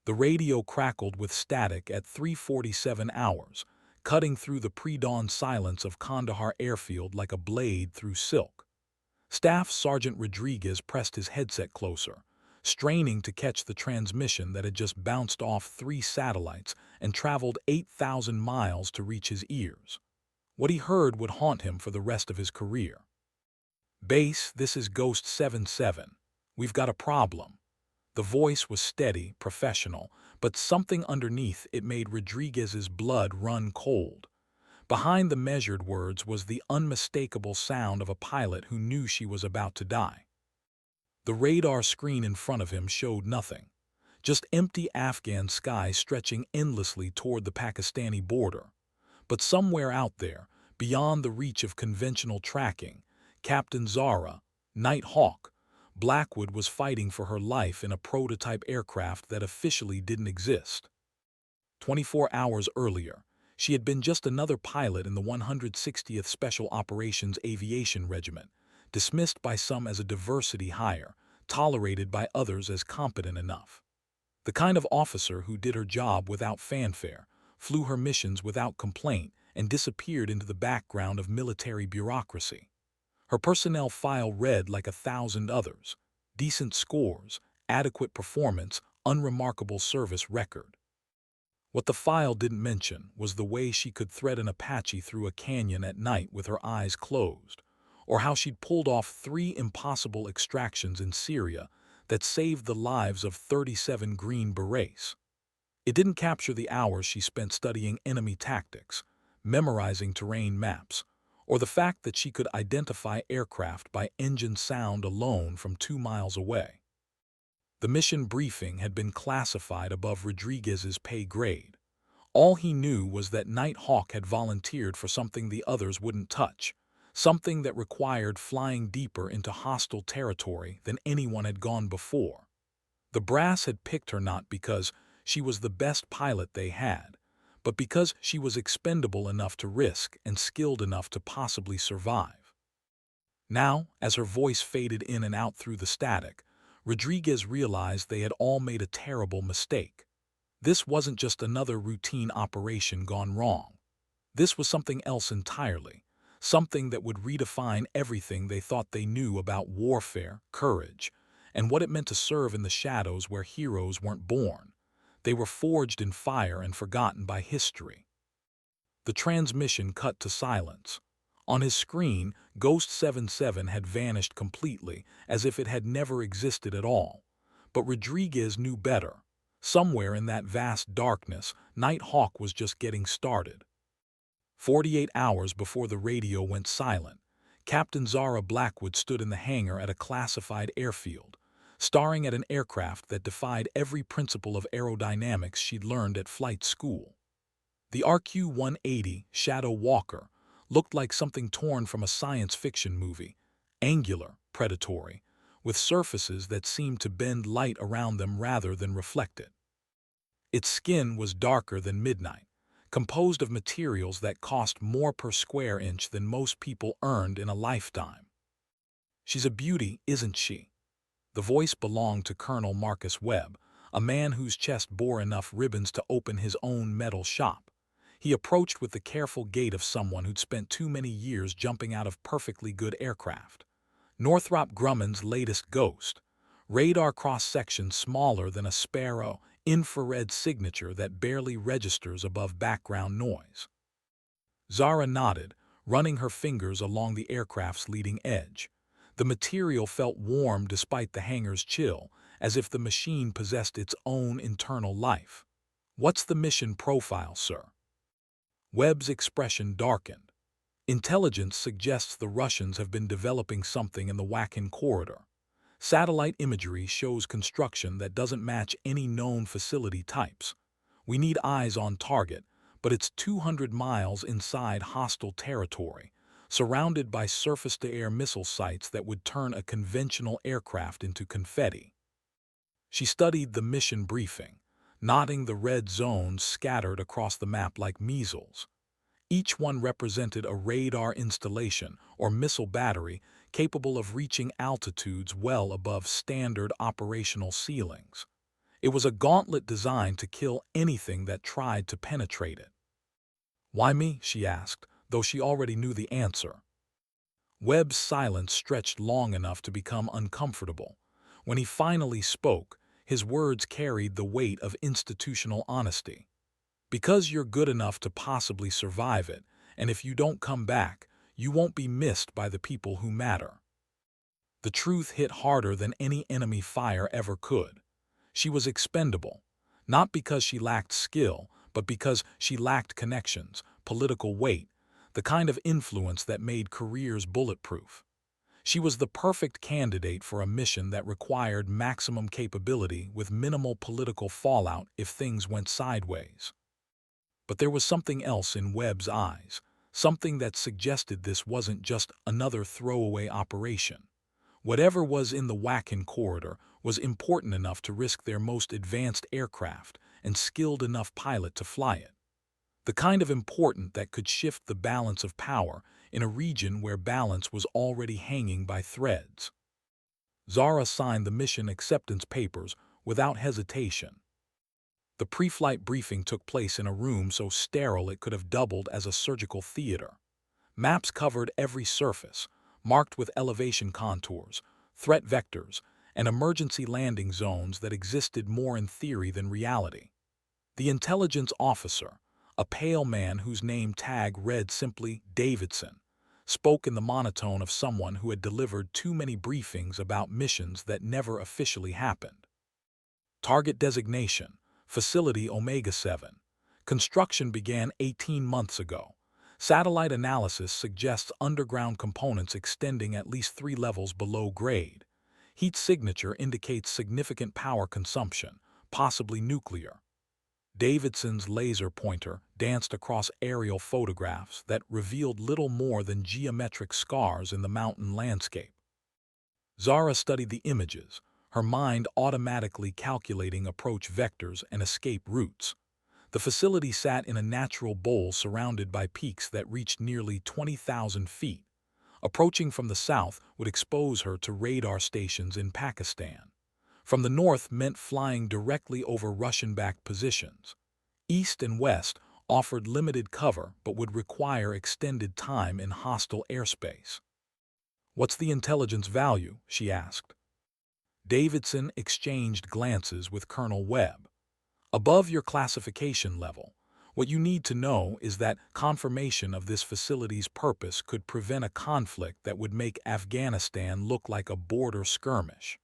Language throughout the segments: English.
The radio crackled with static at 3:47 hours, cutting through the pre-dawn silence of Kandahar airfield like a blade through silk. Staff Sergeant Rodriguez pressed his headset closer, straining to catch the transmission that had just bounced off 3 satellites and traveled 8,000 miles to reach his ears. What he heard would haunt him for the rest of his career. "Base, this is Ghost 77. We've got a problem." The voice was steady, professional, but something underneath it made Rodriguez's blood run cold. Behind the measured words was the unmistakable sound of a pilot who knew she was about to die. The radar screen in front of him showed nothing, just empty Afghan sky stretching endlessly toward the Pakistani border. But somewhere out there, beyond the reach of conventional tracking, Captain Zara, Night Hawk, Blackwood was fighting for her life in a prototype aircraft that officially didn't exist. 24 hours earlier, she had been just another pilot in the 160th Special Operations Aviation Regiment, dismissed by some as a diversity hire, tolerated by others as competent enough. The kind of officer who did her job without fanfare, flew her missions without complaint, and disappeared into the background of military bureaucracy. Her personnel file read like 1,000 others: decent scores, adequate performance, unremarkable service record. What the file didn't mention was the way she could thread an Apache through a canyon at night with her eyes closed, or how she'd pulled off 3 impossible extractions in Syria that saved the lives of 37 Green Berets. It didn't capture the hours she spent studying enemy tactics, memorizing terrain maps, or the fact that she could identify aircraft by engine sound alone from 2 miles away. The mission briefing had been classified above Rodriguez's pay grade. All he knew was that Night Hawk had volunteered for something the others wouldn't touch, something that required flying deeper into hostile territory than anyone had gone before. The brass had picked her not because she was the best pilot they had, but because she was expendable enough to risk and skilled enough to possibly survive. Now, as her voice faded in and out through the static, Rodriguez realized they had all made a terrible mistake. This wasn't just another routine operation gone wrong. This was something else entirely, something that would redefine everything they thought they knew about warfare, courage, and what it meant to serve in the shadows where heroes weren't born. They were forged in fire and forgotten by history. The transmission cut to silence. On his screen, Ghost 77 had vanished completely, as if it had never existed at all. But Rodriguez knew better. Somewhere in that vast darkness, Night Hawk was just getting started. 48 hours before the radio went silent, Captain Zara Blackwood stood in the hangar at a classified airfield, staring at an aircraft that defied every principle of aerodynamics she'd learned at flight school. The RQ-180 Shadow Walker looked like something torn from a science fiction movie, angular, predatory, with surfaces that seemed to bend light around them rather than reflect it. Its skin was darker than midnight, composed of materials that cost more per square inch than most people earned in a lifetime. "She's a beauty, isn't she?" The voice belonged to Colonel Marcus Webb, a man whose chest bore enough ribbons to open his own metal shop. He approached with the careful gait of someone who'd spent too many years jumping out of perfectly good aircraft. Northrop Grumman's latest Ghost, radar cross-section smaller than a sparrow, infrared signature that barely registers above background noise. Zara nodded, running her fingers along the aircraft's leading edge. The material felt warm despite the hangar's chill, as if the machine possessed its own internal life. "What's the mission profile, sir?" Webb's expression darkened. "Intelligence suggests the Russians have been developing something in the Wakhan corridor. Satellite imagery shows construction that doesn't match any known facility types. We need eyes on target, but it's 200 miles inside hostile territory, surrounded by surface-to-air missile sites that would turn a conventional aircraft into confetti." She studied the mission briefing, nodding the red zones scattered across the map like measles. Each one represented a radar installation or missile battery capable of reaching altitudes well above standard operational ceilings. It was a gauntlet designed to kill anything that tried to penetrate it. "Why me?" she asked, though she already knew the answer. Webb's silence stretched long enough to become uncomfortable. When he finally spoke, his words carried the weight of institutional honesty. "Because you're good enough to possibly survive it, and if you don't come back, you won't be missed by the people who matter." The truth hit harder than any enemy fire ever could. She was expendable, not because she lacked skill, but because she lacked connections, political weight, the kind of influence that made careers bulletproof. She was the perfect candidate for a mission that required maximum capability with minimal political fallout if things went sideways. But there was something else in Webb's eyes, something that suggested this wasn't just another throwaway operation. Whatever was in the Wacken corridor was important enough to risk their most advanced aircraft and skilled enough pilot to fly it. The kind of important that could shift the balance of power in a region where balance was already hanging by threads. Zara signed the mission acceptance papers without hesitation. The pre-flight briefing took place in a room so sterile it could have doubled as a surgical theater. Maps covered every surface, marked with elevation contours, threat vectors, and emergency landing zones that existed more in theory than reality. The intelligence officer, a pale man whose name tag read simply Davidson, spoke in the monotone of someone who had delivered too many briefings about missions that never officially happened. Target designation, Facility Omega-7. Construction began 18 months ago. Satellite analysis suggests underground components extending at least 3 levels below grade. Heat signature indicates significant power consumption, possibly nuclear. Davidson's laser pointer danced across aerial photographs that revealed little more than geometric scars in the mountain landscape. Zara studied the images, her mind automatically calculating approach vectors and escape routes. The facility sat in a natural bowl surrounded by peaks that reached nearly 20,000 feet. Approaching from the south would expose her to radar stations in Pakistan. From the north meant flying directly over Russian-backed positions. East and west offered limited cover but would require extended time in hostile airspace. "What's the intelligence value?" she asked. Davidson exchanged glances with Colonel Webb. "Above your classification level, what you need to know is that confirmation of this facility's purpose could prevent a conflict that would make Afghanistan look like a border skirmish."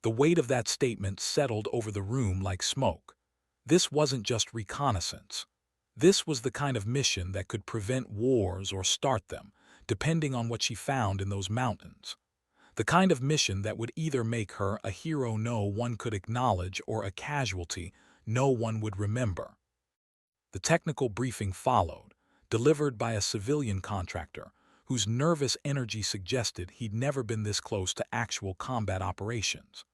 The weight of that statement settled over the room like smoke. This wasn't just reconnaissance. This was the kind of mission that could prevent wars or start them, depending on what she found in those mountains. The kind of mission that would either make her a hero no one could acknowledge or a casualty no one would remember. The technical briefing followed, delivered by a civilian contractor whose nervous energy suggested he'd never been this close to actual combat operations.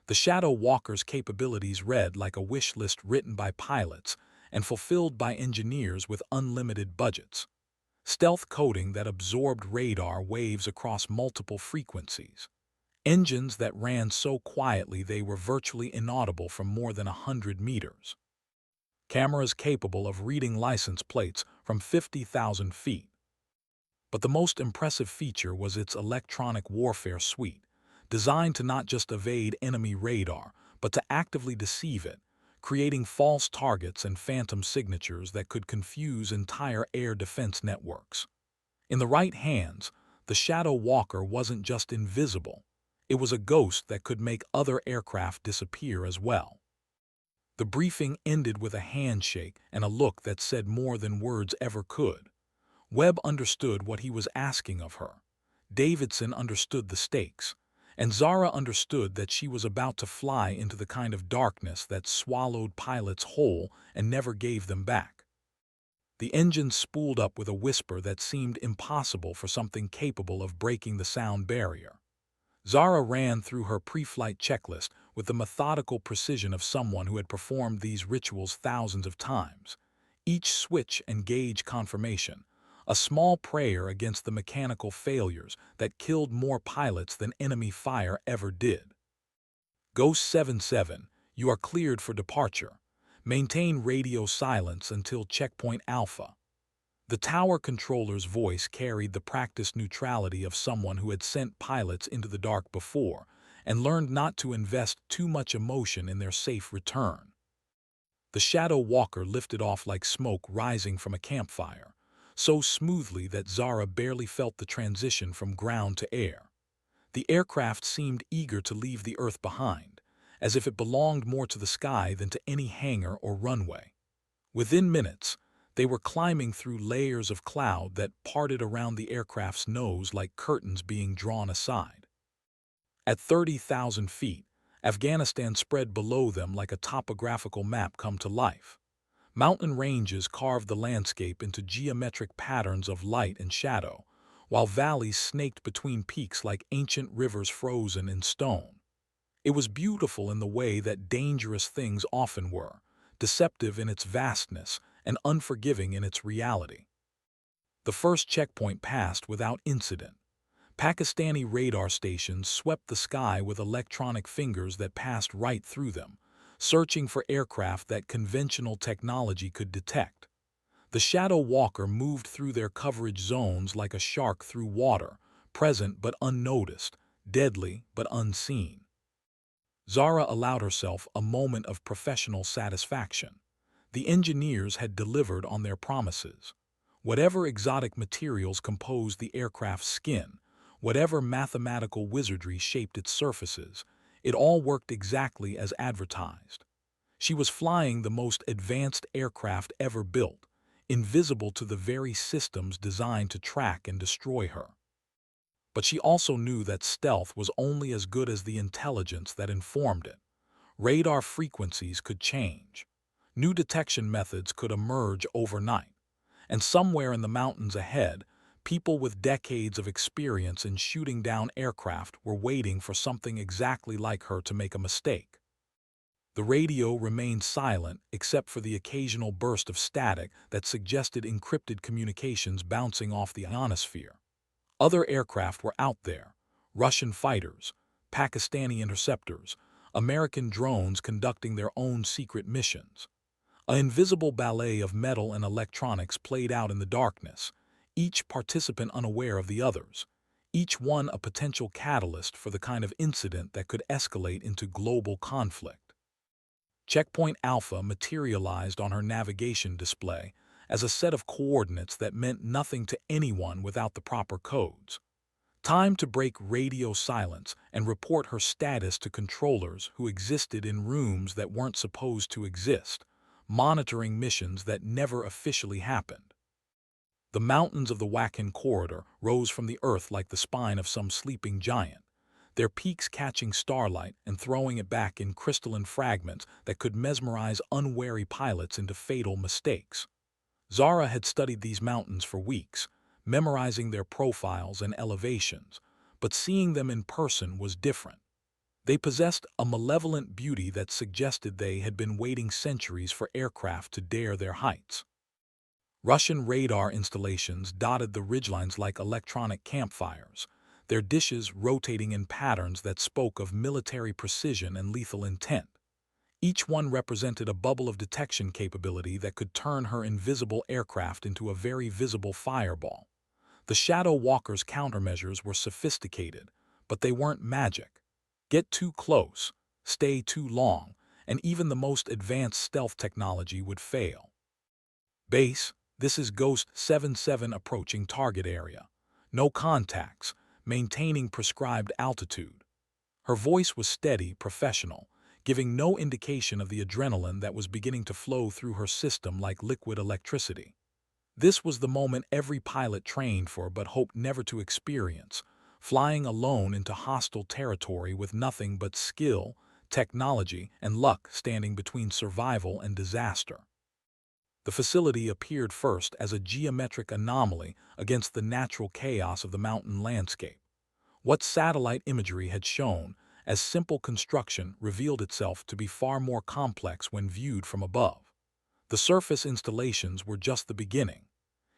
The Shadow Walker's capabilities read like a wish list written by pilots and fulfilled by engineers with unlimited budgets. Stealth coding that absorbed radar waves across multiple frequencies. Engines that ran so quietly they were virtually inaudible from more than 100 meters. Cameras capable of reading license plates from 50,000 feet. But the most impressive feature was its electronic warfare suite, designed to not just evade enemy radar, but to actively deceive it, creating false targets and phantom signatures that could confuse entire air defense networks. In the right hands, the Shadow Walker wasn't just invisible. It was a ghost that could make other aircraft disappear as well. The briefing ended with a handshake and a look that said more than words ever could. Webb understood what he was asking of her. Davidson understood the stakes. And Zara understood that she was about to fly into the kind of darkness that swallowed pilots whole and never gave them back. The engine spooled up with a whisper that seemed impossible for something capable of breaking the sound barrier. Zara ran through her pre-flight checklist with the methodical precision of someone who had performed these rituals thousands of times. Each switch and gauge confirmation, a small prayer against the mechanical failures that killed more pilots than enemy fire ever did. "Ghost 77, You are cleared for departure. Maintain radio silence until checkpoint Alpha. The tower controller's voice carried the practiced neutrality of someone who had sent pilots into the dark before and learned not to invest too much emotion in their safe return. The Shadow Walker lifted off like smoke rising from a campfire, so smoothly that Zara barely felt the transition from ground to air. The aircraft seemed eager to leave the Earth behind, as if it belonged more to the sky than to any hangar or runway. Within minutes, they were climbing through layers of cloud that parted around the aircraft's nose like curtains being drawn aside. At 30,000 feet, Afghanistan spread below them like a topographical map come to life. Mountain ranges carved the landscape into geometric patterns of light and shadow, while valleys snaked between peaks like ancient rivers frozen in stone. It was beautiful in the way that dangerous things often were, deceptive in its vastness and unforgiving in its reality. The first checkpoint passed without incident. Pakistani radar stations swept the sky with electronic fingers that passed right through them, searching for aircraft that conventional technology could detect. The Shadow Walker moved through their coverage zones like a shark through water, present but unnoticed, deadly but unseen. Zara allowed herself a moment of professional satisfaction. The engineers had delivered on their promises. Whatever exotic materials composed the aircraft's skin, whatever mathematical wizardry shaped its surfaces, it all worked exactly as advertised. She was flying the most advanced aircraft ever built, invisible to the very systems designed to track and destroy her. But she also knew that stealth was only as good as the intelligence that informed it. Radar frequencies could change. New detection methods could emerge overnight. And somewhere in the mountains ahead, people with decades of experience in shooting down aircraft were waiting for something exactly like her to make a mistake. The radio remained silent except for the occasional burst of static that suggested encrypted communications bouncing off the ionosphere. Other aircraft were out there: Russian fighters, Pakistani interceptors, American drones conducting their own secret missions. An invisible ballet of metal and electronics played out in the darkness, each participant unaware of the others, each one a potential catalyst for the kind of incident that could escalate into global conflict. Checkpoint Alpha materialized on her navigation display as a set of coordinates that meant nothing to anyone without the proper codes. Time to break radio silence and report her status to controllers who existed in rooms that weren't supposed to exist, monitoring missions that never officially happened. The mountains of the Wakhan corridor rose from the earth like the spine of some sleeping giant, their peaks catching starlight and throwing it back in crystalline fragments that could mesmerize unwary pilots into fatal mistakes. Zara had studied these mountains for weeks, memorizing their profiles and elevations, but seeing them in person was different. They possessed a malevolent beauty that suggested they had been waiting centuries for aircraft to dare their heights. Russian radar installations dotted the ridgelines like electronic campfires, their dishes rotating in patterns that spoke of military precision and lethal intent. Each one represented a bubble of detection capability that could turn her invisible aircraft into a very visible fireball. The Shadow Walker's countermeasures were sophisticated, but they weren't magic. Get too close, stay too long, and even the most advanced stealth technology would fail. Base, this is Ghost 77 approaching target area. No contacts, maintaining prescribed altitude. Her voice was steady, professional, giving no indication of the adrenaline that was beginning to flow through her system like liquid electricity. This was the moment every pilot trained for but hoped never to experience, flying alone into hostile territory with nothing but skill, technology, and luck standing between survival and disaster. The facility appeared first as a geometric anomaly against the natural chaos of the mountain landscape. What satellite imagery had shown as simple construction revealed itself to be far more complex when viewed from above. The surface installations were just the beginning.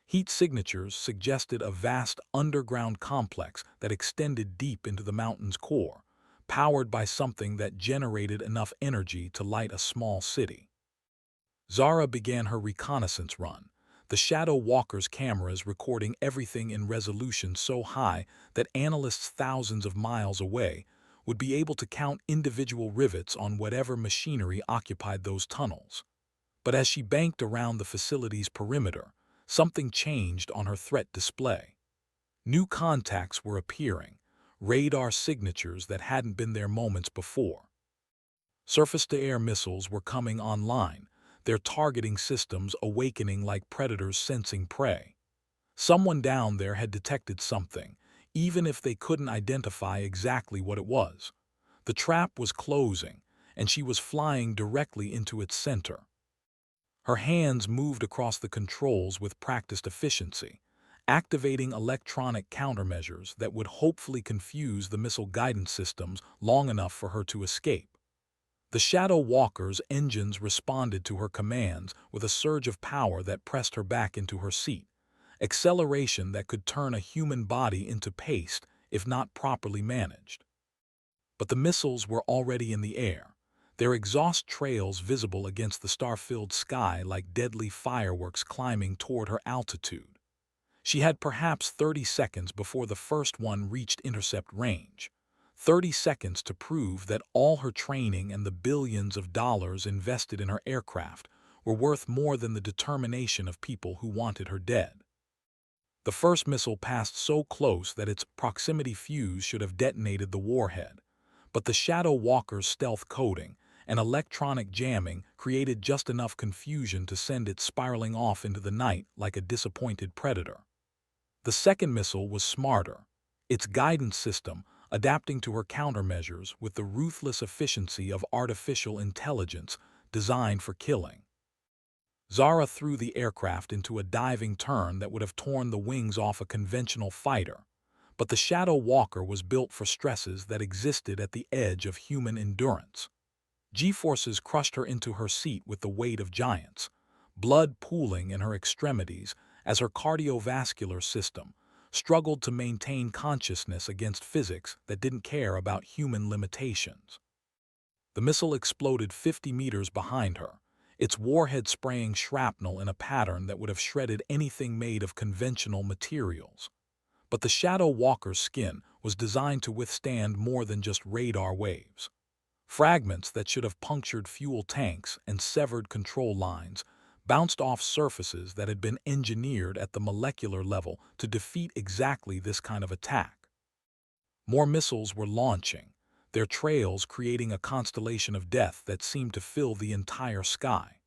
Heat signatures suggested a vast underground complex that extended deep into the mountain's core, powered by something that generated enough energy to light a small city. Zara began her reconnaissance run, the Shadow Walker's cameras recording everything in resolution so high that analysts thousands of miles away would be able to count individual rivets on whatever machinery occupied those tunnels. But as she banked around the facility's perimeter, something changed on her threat display. New contacts were appearing, radar signatures that hadn't been there moments before. Surface-to-air missiles were coming online, their targeting systems awakening like predators sensing prey. Someone down there had detected something, even if they couldn't identify exactly what it was. The trap was closing, and she was flying directly into its center. Her hands moved across the controls with practiced efficiency, activating electronic countermeasures that would hopefully confuse the missile guidance systems long enough for her to escape. The Shadow Walker's engines responded to her commands with a surge of power that pressed her back into her seat, acceleration that could turn a human body into paste if not properly managed. But the missiles were already in the air, their exhaust trails visible against the star-filled sky like deadly fireworks climbing toward her altitude. She had perhaps 30 seconds before the first one reached intercept range. 30 seconds to prove that all her training and the billions of dollars invested in her aircraft were worth more than the determination of people who wanted her dead. The first missile passed so close that its proximity fuse should have detonated the warhead, but the Shadow Walker's stealth coding and electronic jamming created just enough confusion to send it spiraling off into the night like a disappointed predator. The second missile was smarter, its guidance system adapting to her countermeasures with the ruthless efficiency of artificial intelligence designed for killing. Zara threw the aircraft into a diving turn that would have torn the wings off a conventional fighter, but the Shadow Walker was built for stresses that existed at the edge of human endurance. G-forces crushed her into her seat with the weight of giants, blood pooling in her extremities as her cardiovascular system struggled to maintain consciousness against physics that didn't care about human limitations. The missile exploded 50 meters behind her, its warhead spraying shrapnel in a pattern that would have shredded anything made of conventional materials. But the Shadow Walker's skin was designed to withstand more than just radar waves. Fragments that should have punctured fuel tanks and severed control lines bounced off surfaces that had been engineered at the molecular level to defeat exactly this kind of attack. More missiles were launching, their trails creating a constellation of death that seemed to fill the entire sky.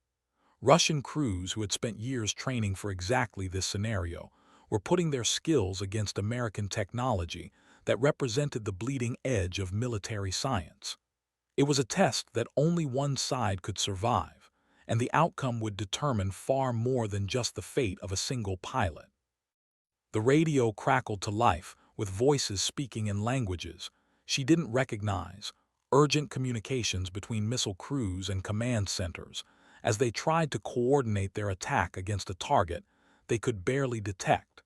Russian crews who had spent years training for exactly this scenario were putting their skills against American technology that represented the bleeding edge of military science. It was a test that only one side could survive, and the outcome would determine far more than just the fate of a single pilot. The radio crackled to life, with voices speaking in languages she didn't recognize, urgent communications between missile crews and command centers, as they tried to coordinate their attack against a target they could barely detect.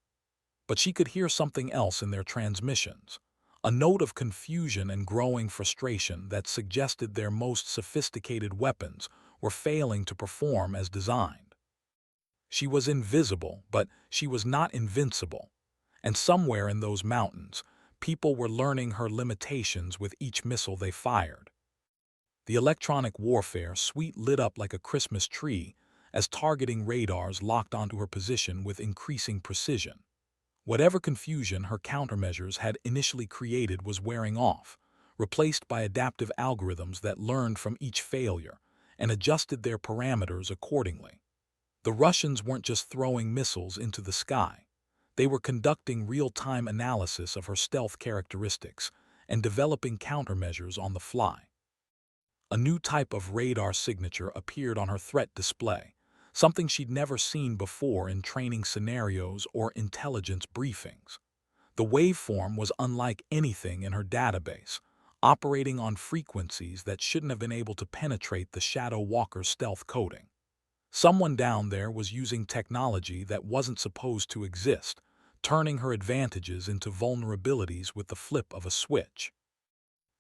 But she could hear something else in their transmissions, a note of confusion and growing frustration that suggested their most sophisticated weapons were failing to perform as designed. She was invisible, but she was not invincible, and somewhere in those mountains, people were learning her limitations with each missile they fired. The electronic warfare suite lit up like a Christmas tree as targeting radars locked onto her position with increasing precision. Whatever confusion her countermeasures had initially created was wearing off, replaced by adaptive algorithms that learned from each failure and adjusted their parameters accordingly. The Russians weren't just throwing missiles into the sky. They were conducting real-time analysis of her stealth characteristics and developing countermeasures on the fly. A new type of radar signature appeared on her threat display, something she'd never seen before in training scenarios or intelligence briefings. The waveform was unlike anything in her database, operating on frequencies that shouldn't have been able to penetrate the Shadow Walker's stealth coding. Someone down there was using technology that wasn't supposed to exist, turning her advantages into vulnerabilities with the flip of a switch.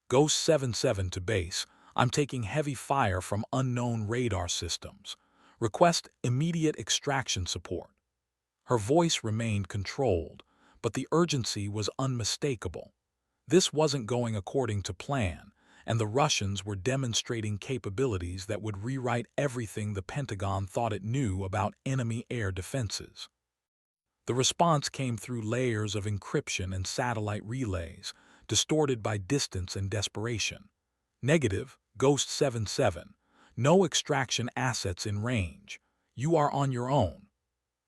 Ghost 77 to base. I'm taking heavy fire from unknown radar systems. Request immediate extraction support. Her voice remained controlled, but the urgency was unmistakable. This wasn't going according to plan, and the Russians were demonstrating capabilities that would rewrite everything the Pentagon thought it knew about enemy air defenses. The response came through layers of encryption and satellite relays, distorted by distance and desperation. Negative, Ghost 77. No extraction assets in range. You are on your own.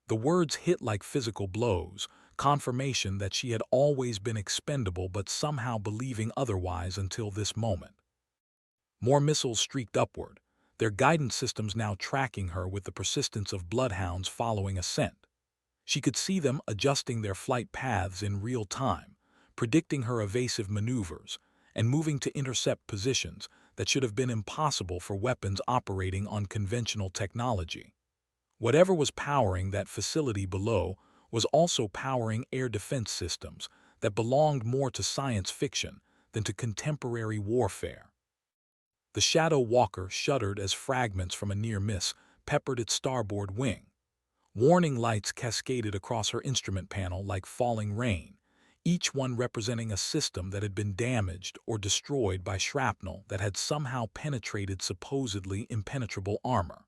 The words hit like physical blows, confirmation that she had always been expendable but somehow believing otherwise until this moment. More missiles streaked upward, their guidance systems now tracking her with the persistence of bloodhounds following a scent. She could see them adjusting their flight paths in real time, predicting her evasive maneuvers, and moving to intercept positions that should have been impossible for weapons operating on conventional technology. Whatever was powering that facility below was also powering air defense systems that belonged more to science fiction than to contemporary warfare. The Shadow Walker shuddered as fragments from a near miss peppered its starboard wing. Warning lights cascaded across her instrument panel like falling rain, each one representing a system that had been damaged or destroyed by shrapnel that had somehow penetrated supposedly impenetrable armor.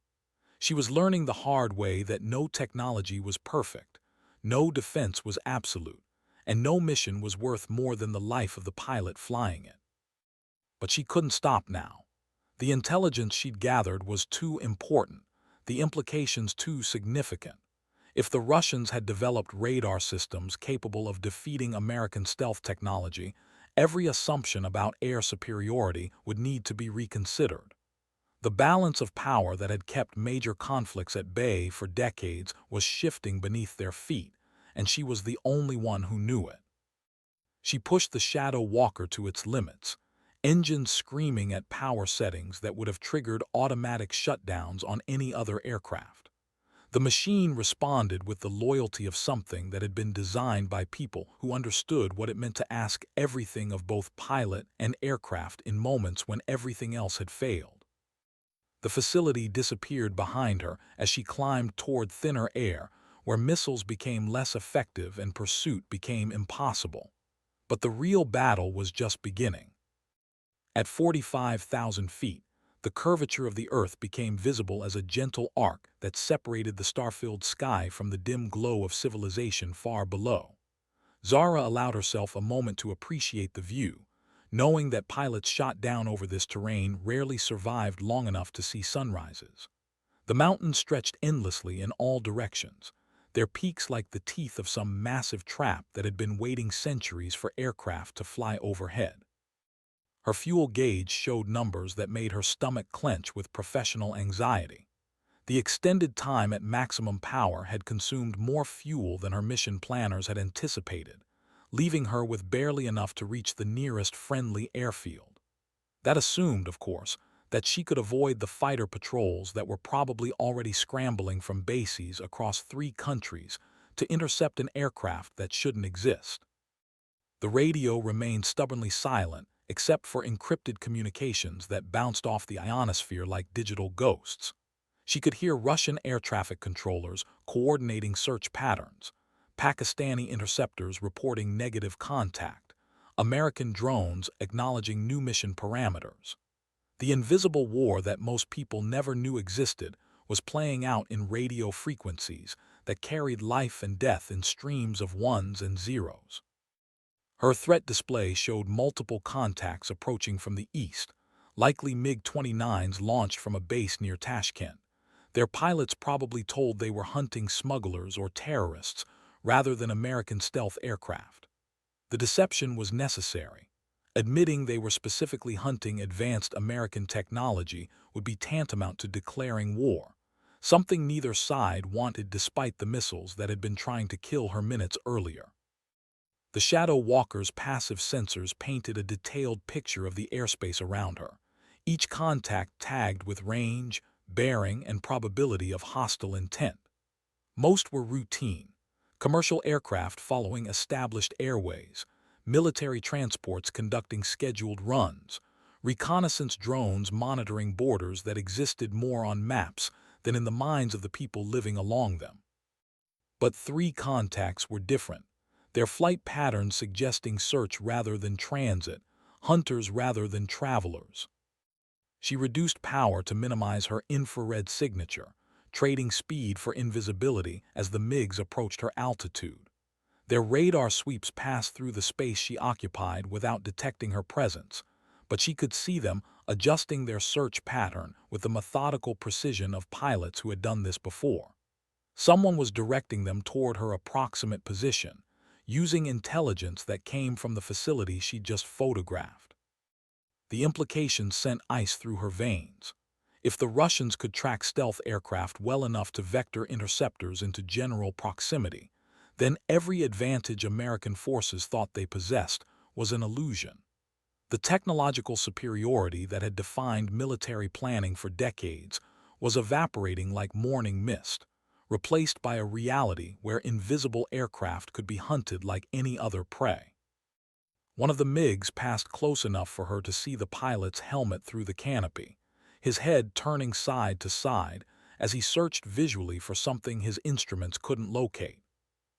She was learning the hard way that no technology was perfect, no defense was absolute, and no mission was worth more than the life of the pilot flying it. But she couldn't stop now. The intelligence she'd gathered was too important, the implications too significant. If the Russians had developed radar systems capable of defeating American stealth technology, every assumption about air superiority would need to be reconsidered. The balance of power that had kept major conflicts at bay for decades was shifting beneath their feet, and she was the only one who knew it. She pushed the Shadow Walker to its limits, engines screaming at power settings that would have triggered automatic shutdowns on any other aircraft. The machine responded with the loyalty of something that had been designed by people who understood what it meant to ask everything of both pilot and aircraft in moments when everything else had failed. The facility disappeared behind her as she climbed toward thinner air, where missiles became less effective and pursuit became impossible. But the real battle was just beginning. At 45,000 feet, the curvature of the Earth became visible as a gentle arc that separated the star-filled sky from the dim glow of civilization far below. Zara allowed herself a moment to appreciate the view, knowing that pilots shot down over this terrain rarely survived long enough to see sunrises. The mountains stretched endlessly in all directions, their peaks like the teeth of some massive trap that had been waiting centuries for aircraft to fly overhead. Her fuel gauge showed numbers that made her stomach clench with professional anxiety. The extended time at maximum power had consumed more fuel than her mission planners had anticipated, leaving her with barely enough to reach the nearest friendly airfield. That assumed, of course, that she could avoid the fighter patrols that were probably already scrambling from bases across 3 countries to intercept an aircraft that shouldn't exist. The radio remained stubbornly silent, except for encrypted communications that bounced off the ionosphere like digital ghosts. She could hear Russian air traffic controllers coordinating search patterns, Pakistani interceptors reporting negative contact, American drones acknowledging new mission parameters. The invisible war that most people never knew existed was playing out in radio frequencies that carried life and death in streams of ones and zeros. Her threat display showed multiple contacts approaching from the east, likely MiG-29s launched from a base near Tashkent. Their pilots probably told they were hunting smugglers or terrorists rather than American stealth aircraft. The deception was necessary. Admitting they were specifically hunting advanced American technology would be tantamount to declaring war, something neither side wanted despite the missiles that had been trying to kill her minutes earlier. The Shadow Walker's passive sensors painted a detailed picture of the airspace around her, each contact tagged with range, bearing, and probability of hostile intent. Most were routine, commercial aircraft following established airways, military transports conducting scheduled runs, reconnaissance drones monitoring borders that existed more on maps than in the minds of the people living along them. But three contacts were different, their flight patterns suggesting search rather than transit, hunters rather than travelers. She reduced power to minimize her infrared signature, trading speed for invisibility as the MiGs approached her altitude. Their radar sweeps passed through the space she occupied without detecting her presence, but she could see them adjusting their search pattern with the methodical precision of pilots who had done this before. Someone was directing them toward her approximate position, using intelligence that came from the facility she'd just photographed. The implications sent ice through her veins. If the Russians could track stealth aircraft well enough to vector interceptors into general proximity, then every advantage American forces thought they possessed was an illusion. The technological superiority that had defined military planning for decades was evaporating like morning mist, replaced by a reality where invisible aircraft could be hunted like any other prey. One of the MiGs passed close enough for her to see the pilot's helmet through the canopy, his head turning side to side as he searched visually for something his instruments couldn't locate.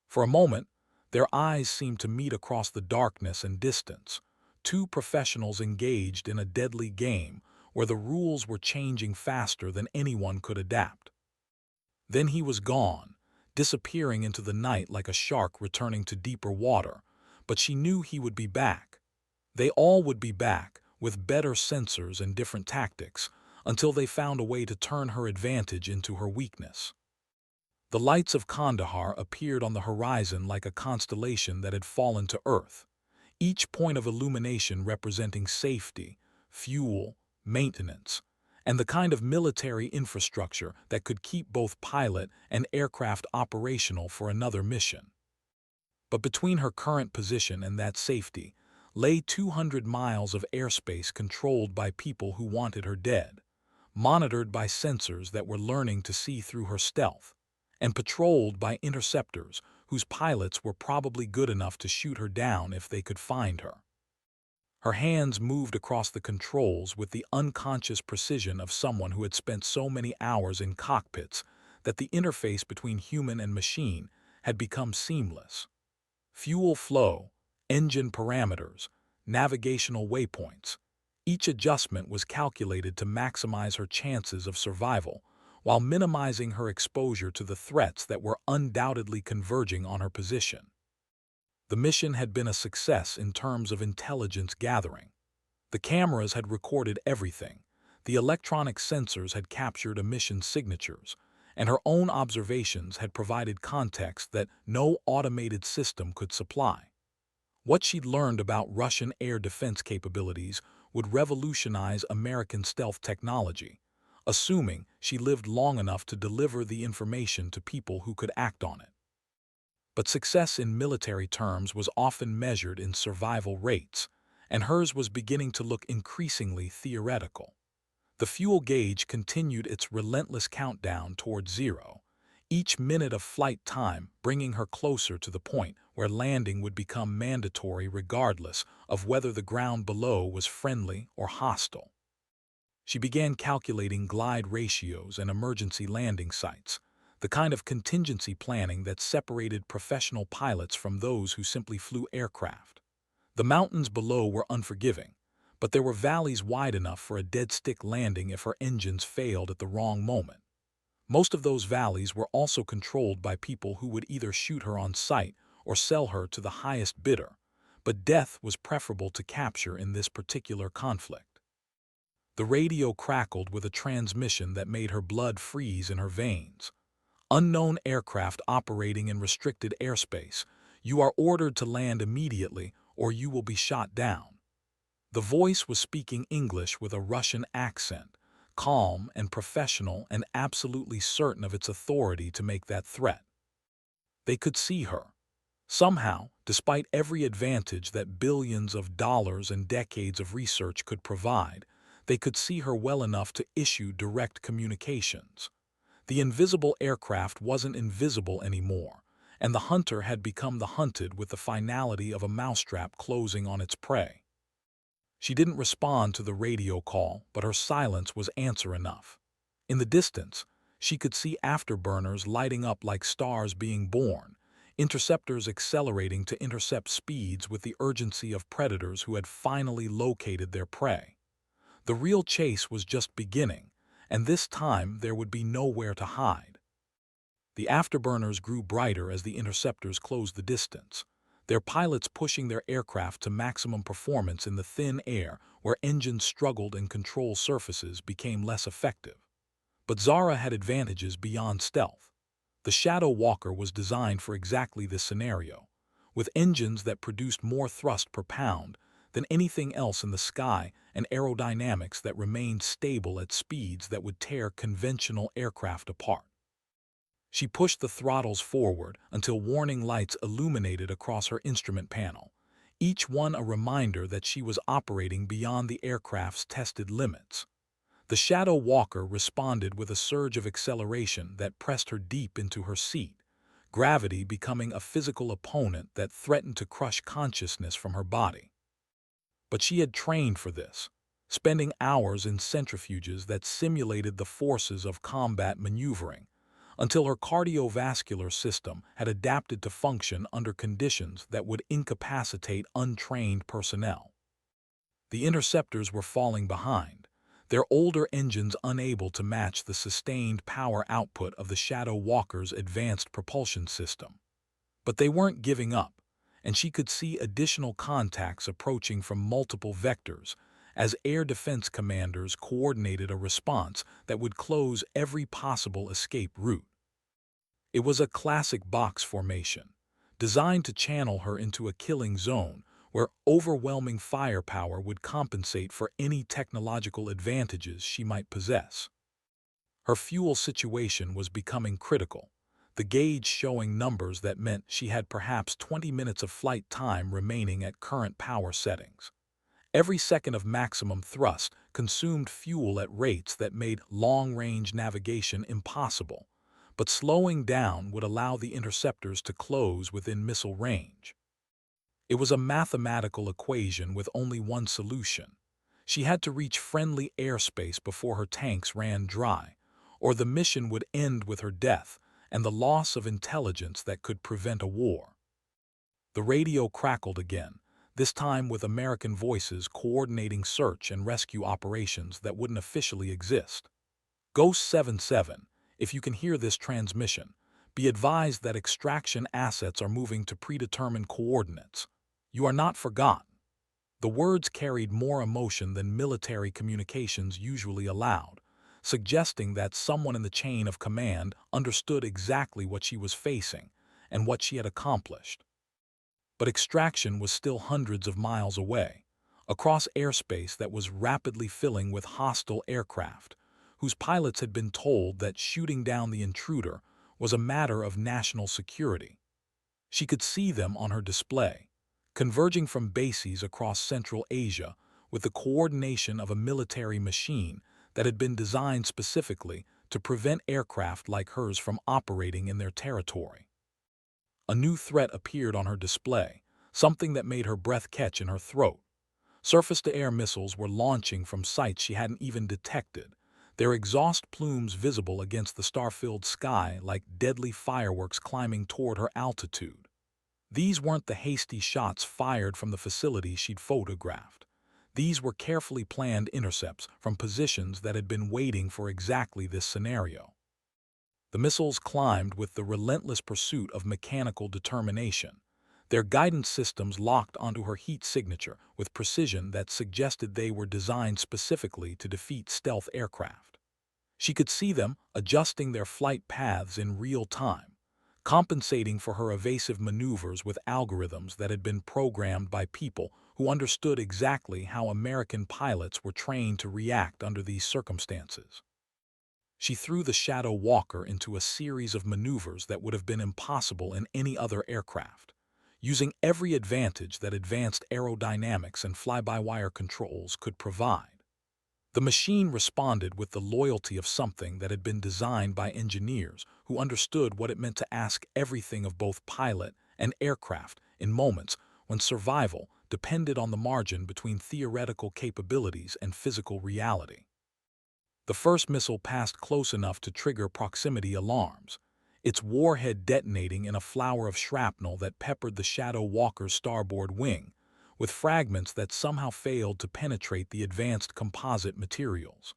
For a moment, their eyes seemed to meet across the darkness and distance, two professionals engaged in a deadly game where the rules were changing faster than anyone could adapt. Then he was gone, disappearing into the night like a shark returning to deeper water, but she knew he would be back. They all would be back, with better sensors and different tactics, until they found a way to turn her advantage into her weakness. The lights of Kandahar appeared on the horizon like a constellation that had fallen to Earth, each point of illumination representing safety, fuel, maintenance, and the kind of military infrastructure that could keep both pilot and aircraft operational for another mission. But between her current position and that safety lay 200 miles of airspace controlled by people who wanted her dead, monitored by sensors that were learning to see through her stealth, and patrolled by interceptors whose pilots were probably good enough to shoot her down if they could find her. Her hands moved across the controls with the unconscious precision of someone who had spent so many hours in cockpits that the interface between human and machine had become seamless. Fuel flow, engine parameters, navigational waypoints. Each adjustment was calculated to maximize her chances of survival, while minimizing her exposure to the threats that were undoubtedly converging on her position. The mission had been a success in terms of intelligence gathering. The cameras had recorded everything, the electronic sensors had captured emission signatures, and her own observations had provided context that no automated system could supply. What she'd learned about Russian air defense capabilities would revolutionize American stealth technology, assuming she lived long enough to deliver the information to people who could act on it. But success in military terms was often measured in survival rates, and hers was beginning to look increasingly theoretical. The fuel gauge continued its relentless countdown toward zero, each minute of flight time bringing her closer to the point where landing would become mandatory regardless of whether the ground below was friendly or hostile. She began calculating glide ratios and emergency landing sites, the kind of contingency planning that separated professional pilots from those who simply flew aircraft. The mountains below were unforgiving, but there were valleys wide enough for a dead-stick landing if her engines failed at the wrong moment. Most of those valleys were also controlled by people who would either shoot her on sight or sell her to the highest bidder, but death was preferable to capture in this particular conflict. The radio crackled with a transmission that made her blood freeze in her veins. Unknown aircraft operating in restricted airspace. You are ordered to land immediately or you will be shot down. The voice was speaking English with a Russian accent, calm and professional and absolutely certain of its authority to make that threat. They could see her. Somehow, despite every advantage that billions of dollars and decades of research could provide, they could see her well enough to issue direct communications. The invisible aircraft wasn't invisible anymore, and the hunter had become the hunted with the finality of a mousetrap closing on its prey. She didn't respond to the radio call, but her silence was answer enough. In the distance, she could see afterburners lighting up like stars being born, interceptors accelerating to intercept speeds with the urgency of predators who had finally located their prey. The real chase was just beginning, and this time there would be nowhere to hide. The afterburners grew brighter as the interceptors closed the distance, their pilots pushing their aircraft to maximum performance in the thin air where engines struggled and control surfaces became less effective. But Zara had advantages beyond stealth. The Shadow Walker was designed for exactly this scenario, with engines that produced more thrust per pound than anything else in the sky and aerodynamics that remained stable at speeds that would tear conventional aircraft apart. She pushed the throttles forward until warning lights illuminated across her instrument panel, each one a reminder that she was operating beyond the aircraft's tested limits. The Shadow Walker responded with a surge of acceleration that pressed her deep into her seat, gravity becoming a physical opponent that threatened to crush consciousness from her body. But she had trained for this, spending hours in centrifuges that simulated the forces of combat maneuvering, until her cardiovascular system had adapted to function under conditions that would incapacitate untrained personnel. The interceptors were falling behind, their older engines unable to match the sustained power output of the Shadow Walker's advanced propulsion system. But they weren't giving up, and she could see additional contacts approaching from multiple vectors as air defense commanders coordinated a response that would close every possible escape route. It was a classic box formation, designed to channel her into a killing zone where overwhelming firepower would compensate for any technological advantages she might possess. Her fuel situation was becoming critical, the gauge showing numbers that meant she had perhaps 20 minutes of flight time remaining at current power settings. Every second of maximum thrust consumed fuel at rates that made long-range navigation impossible, but slowing down would allow the interceptors to close within missile range. It was a mathematical equation with only one solution. She had to reach friendly airspace before her tanks ran dry, or the mission would end with her death and the loss of intelligence that could prevent a war. The radio crackled again, this time with American voices coordinating search and rescue operations that wouldn't officially exist. Ghost 77, if you can hear this transmission, be advised that extraction assets are moving to predetermined coordinates. You are not forgotten. The words carried more emotion than military communications usually allowed, suggesting that someone in the chain of command understood exactly what she was facing and what she had accomplished. But extraction was still hundreds of miles away, across airspace that was rapidly filling with hostile aircraft, whose pilots had been told that shooting down the intruder was a matter of national security. She could see them on her display, converging from bases across Central Asia with the coordination of a military machine that had been designed specifically to prevent aircraft like hers from operating in their territory. A new threat appeared on her display, something that made her breath catch in her throat. Surface-to-air missiles were launching from sites she hadn't even detected, their exhaust plumes visible against the star-filled sky like deadly fireworks climbing toward her altitude. These weren't the hasty shots fired from the facility she'd photographed. These were carefully planned intercepts from positions that had been waiting for exactly this scenario. The missiles climbed with the relentless pursuit of mechanical determination, their guidance systems locked onto her heat signature with precision that suggested they were designed specifically to defeat stealth aircraft. She could see them adjusting their flight paths in real time, compensating for her evasive maneuvers with algorithms that had been programmed by people who understood exactly how American pilots were trained to react under these circumstances. She threw the Shadow Walker into a series of maneuvers that would have been impossible in any other aircraft, using every advantage that advanced aerodynamics and fly-by-wire controls could provide. The machine responded with the loyalty of something that had been designed by engineers who understood what it meant to ask everything of both pilot and aircraft in moments when survival depended on the margin between theoretical capabilities and physical reality. The first missile passed close enough to trigger proximity alarms, its warhead detonating in a flower of shrapnel that peppered the Shadow Walker's starboard wing, with fragments that somehow failed to penetrate the advanced composite materials.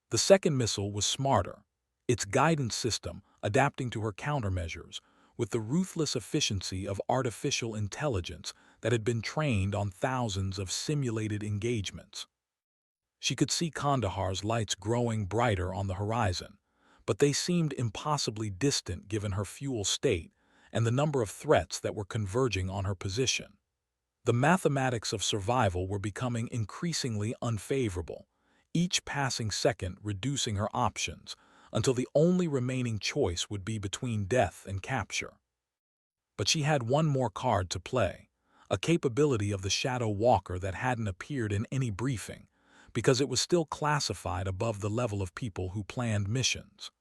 The second missile was smarter, its guidance system adapting to her countermeasures with the ruthless efficiency of artificial intelligence that had been trained on thousands of simulated engagements. She could see Kandahar's lights growing brighter on the horizon, but they seemed impossibly distant given her fuel state and the number of threats that were converging on her position. The mathematics of survival were becoming increasingly unfavorable, each passing second reducing her options until the only remaining choice would be between death and capture. But she had one more card to play, a capability of the Shadow Walker that hadn't appeared in any briefing, because it was still classified above the level of people who planned missions.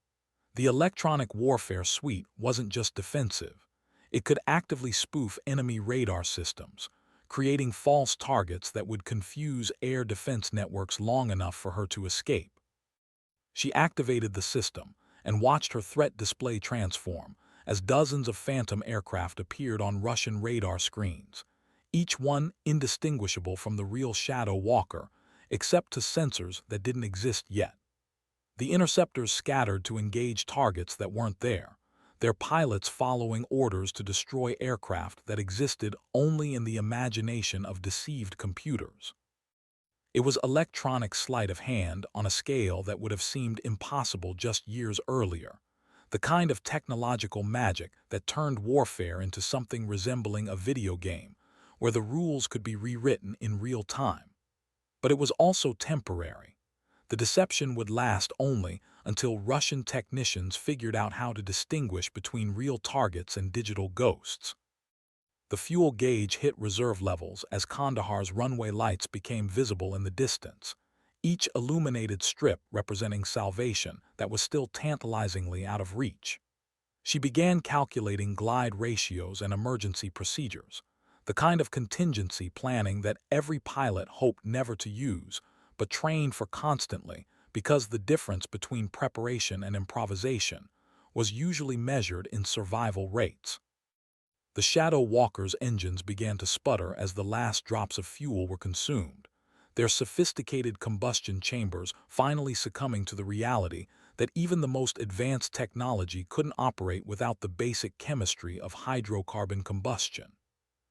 The electronic warfare suite wasn't just defensive. It could actively spoof enemy radar systems, creating false targets that would confuse air defense networks long enough for her to escape. She activated the system and watched her threat display transform as dozens of Phantom aircraft appeared on Russian radar screens, each one indistinguishable from the real Shadow Walker, except to sensors that didn't exist yet. The interceptors scattered to engage targets that weren't there, their pilots following orders to destroy aircraft that existed only in the imagination of deceived computers. It was electronic sleight of hand on a scale that would have seemed impossible just years earlier, the kind of technological magic that turned warfare into something resembling a video game, where the rules could be rewritten in real time. But it was also temporary. The deception would last only until Russian technicians figured out how to distinguish between real targets and digital ghosts. The fuel gauge hit reserve levels as Kandahar's runway lights became visible in the distance, each illuminated strip representing salvation that was still tantalizingly out of reach. She began calculating glide ratios and emergency procedures, the kind of contingency planning that every pilot hoped never to use, but trained for constantly because the difference between preparation and improvisation was usually measured in survival rates. The Shadow Walker's engines began to sputter as the last drops of fuel were consumed, their sophisticated combustion chambers finally succumbing to the reality that even the most advanced technology couldn't operate without the basic chemistry of hydrocarbon combustion.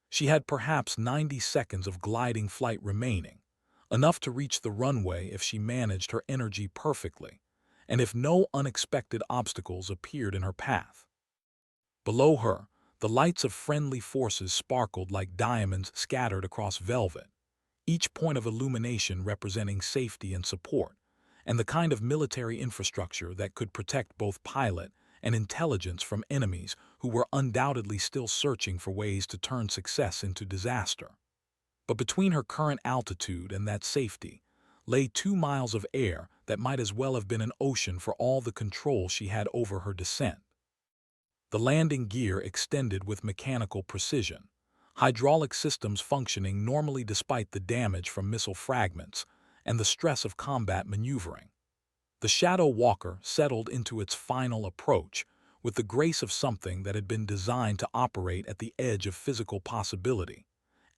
She had perhaps 90 seconds of gliding flight remaining, enough to reach the runway if she managed her energy perfectly, and if no unexpected obstacles appeared in her path. Below her, the lights of friendly forces sparkled like diamonds scattered across velvet, each point of illumination representing safety and support, and the kind of military infrastructure that could protect both pilot and intelligence from enemies who were undoubtedly still searching for ways to turn success into disaster. But between her current altitude and that safety lay 2 miles of air that might as well have been an ocean for all the control she had over her descent. The landing gear extended with mechanical precision, hydraulic systems functioning normally despite the damage from missile fragments and the stress of combat maneuvering. The Shadow Walker settled into its final approach with the grace of something that had been designed to operate at the edge of physical possibility,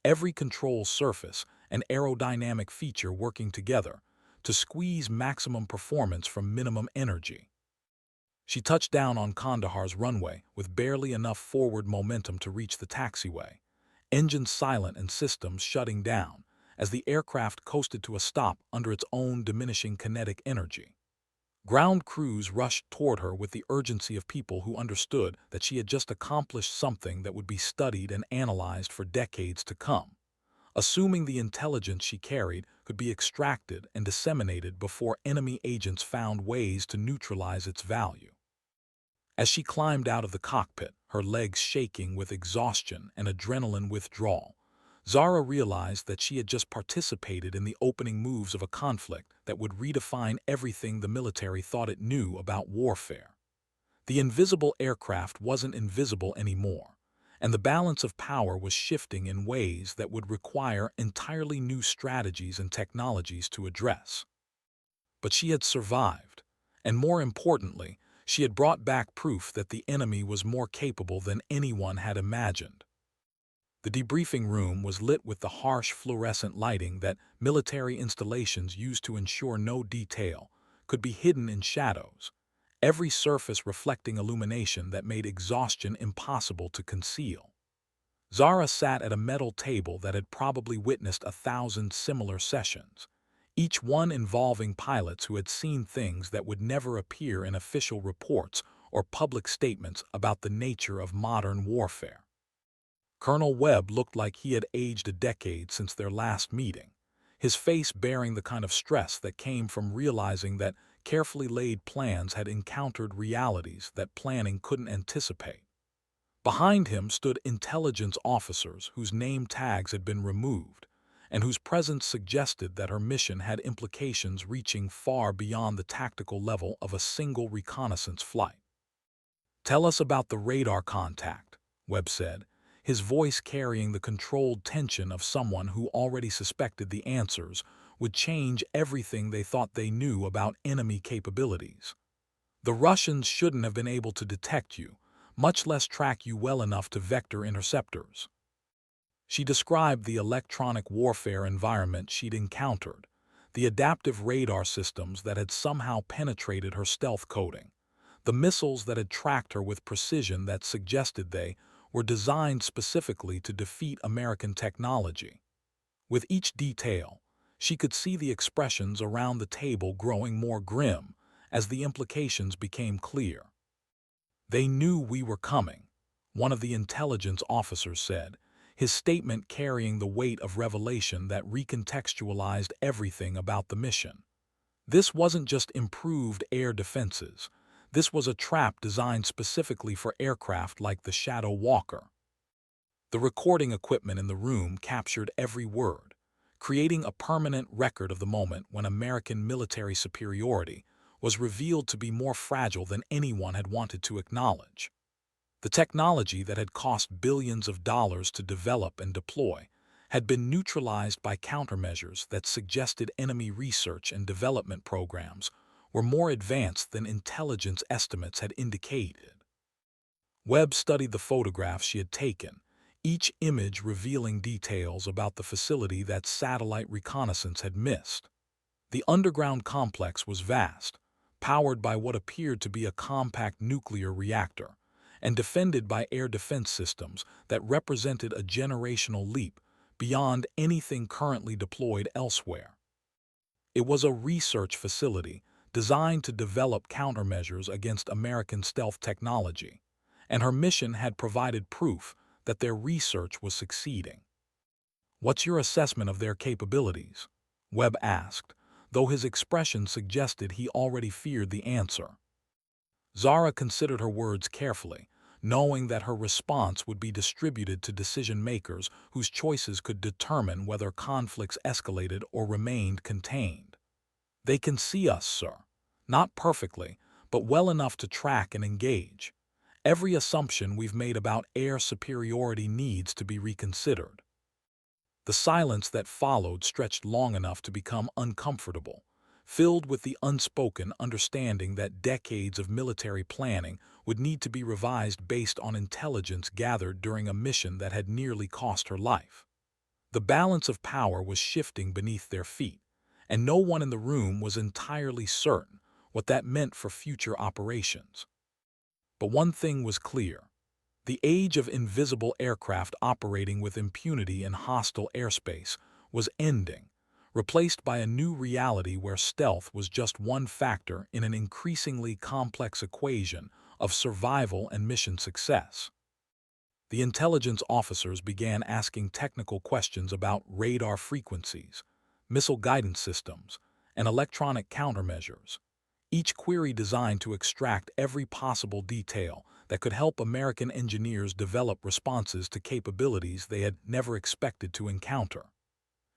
every control surface and aerodynamic feature working together to squeeze maximum performance from minimum energy. She touched down on Kandahar's runway with barely enough forward momentum to reach the taxiway, engines silent and systems shutting down as the aircraft coasted to a stop under its own diminishing kinetic energy. Ground crews rushed toward her with the urgency of people who understood that she had just accomplished something that would be studied and analyzed for decades to come, assuming the intelligence she carried could be extracted and disseminated before enemy agents found ways to neutralize its value. As she climbed out of the cockpit, her legs shaking with exhaustion and adrenaline withdrawal, Zara realized that she had just participated in the opening moves of a conflict that would redefine everything the military thought it knew about warfare. The invisible aircraft wasn't invisible anymore, and the balance of power was shifting in ways that would require entirely new strategies and technologies to address. But she had survived, and more importantly, she had brought back proof that the enemy was more capable than anyone had imagined. The debriefing room was lit with the harsh fluorescent lighting that military installations use to ensure no detail could be hidden in shadows, every surface reflecting illumination that made exhaustion impossible to conceal. Zara sat at a metal table that had probably witnessed 1,000 similar sessions, each one involving pilots who had seen things that would never appear in official reports or public statements about the nature of modern warfare. Colonel Webb looked like he had aged a decade since their last meeting, his face bearing the kind of stress that came from realizing that carefully laid plans had encountered realities that planning couldn't anticipate. Behind him stood intelligence officers whose name tags had been removed, and whose presence suggested that her mission had implications reaching far beyond the tactical level of a single reconnaissance flight. "Tell us about the radar contact," Webb said, his voice carrying the controlled tension of someone who already suspected the answers would change everything they thought they knew about enemy capabilities. "The Russians shouldn't have been able to detect you, much less track you well enough to vector interceptors." She described the electronic warfare environment she'd encountered, the adaptive radar systems that had somehow penetrated her stealth coding, the missiles that had tracked her with precision that suggested they were designed specifically to defeat American technology. With each detail, she could see the expressions around the table growing more grim as the implications became clear. "They knew we were coming," one of the intelligence officers said, his statement carrying the weight of revelation that recontextualized everything about the mission. This wasn't just improved air defenses. This was a trap designed specifically for aircraft like the Shadow Walker. The recording equipment in the room captured every word, creating a permanent record of the moment when American military superiority was revealed to be more fragile than anyone had wanted to acknowledge. The technology that had cost billions of dollars to develop and deploy had been neutralized by countermeasures that suggested enemy research and development programs were more advanced than intelligence estimates had indicated. Webb studied the photographs she had taken, each image revealing details about the facility that satellite reconnaissance had missed. The underground complex was vast, powered by what appeared to be a compact nuclear reactor, and defended by air defense systems that represented a generational leap beyond anything currently deployed elsewhere. It was a research facility designed to develop countermeasures against American stealth technology, and her mission had provided proof that their research was succeeding. "What's your assessment of their capabilities?" Webb asked, though his expression suggested he already feared the answer. Zara considered her words carefully, knowing that her response would be distributed to decision-makers whose choices could determine whether conflicts escalated or remained contained. "They can see us, sir. Not perfectly, but well enough to track and engage. Every assumption we've made about air superiority needs to be reconsidered." The silence that followed stretched long enough to become uncomfortable, filled with the unspoken understanding that decades of military planning would need to be revised based on intelligence gathered during a mission that had nearly cost her life. The balance of power was shifting beneath their feet, and no one in the room was entirely certain what that meant for future operations. But one thing was clear. The age of invisible aircraft operating with impunity in hostile airspace was ending, replaced by a new reality where stealth was just one factor in an increasingly complex equation of survival and mission success. The intelligence officers began asking technical questions about radar frequencies, missile guidance systems, and electronic countermeasures, each query designed to extract every possible detail that could help American engineers develop responses to capabilities they had never expected to encounter.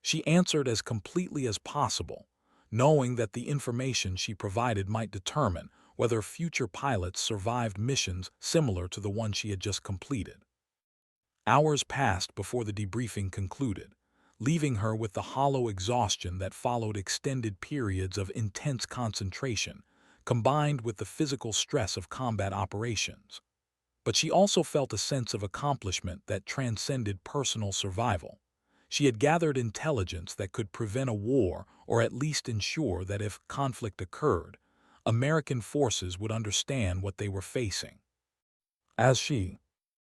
She answered as completely as possible, knowing that the information she provided might determine whether future pilots survived missions similar to the one she had just completed. Hours passed before the debriefing concluded, leaving her with the hollow exhaustion that followed extended periods of intense concentration, combined with the physical stress of combat operations. But she also felt a sense of accomplishment that transcended personal survival. She had gathered intelligence that could prevent a war or at least ensure that if conflict occurred, American forces would understand what they were facing. As she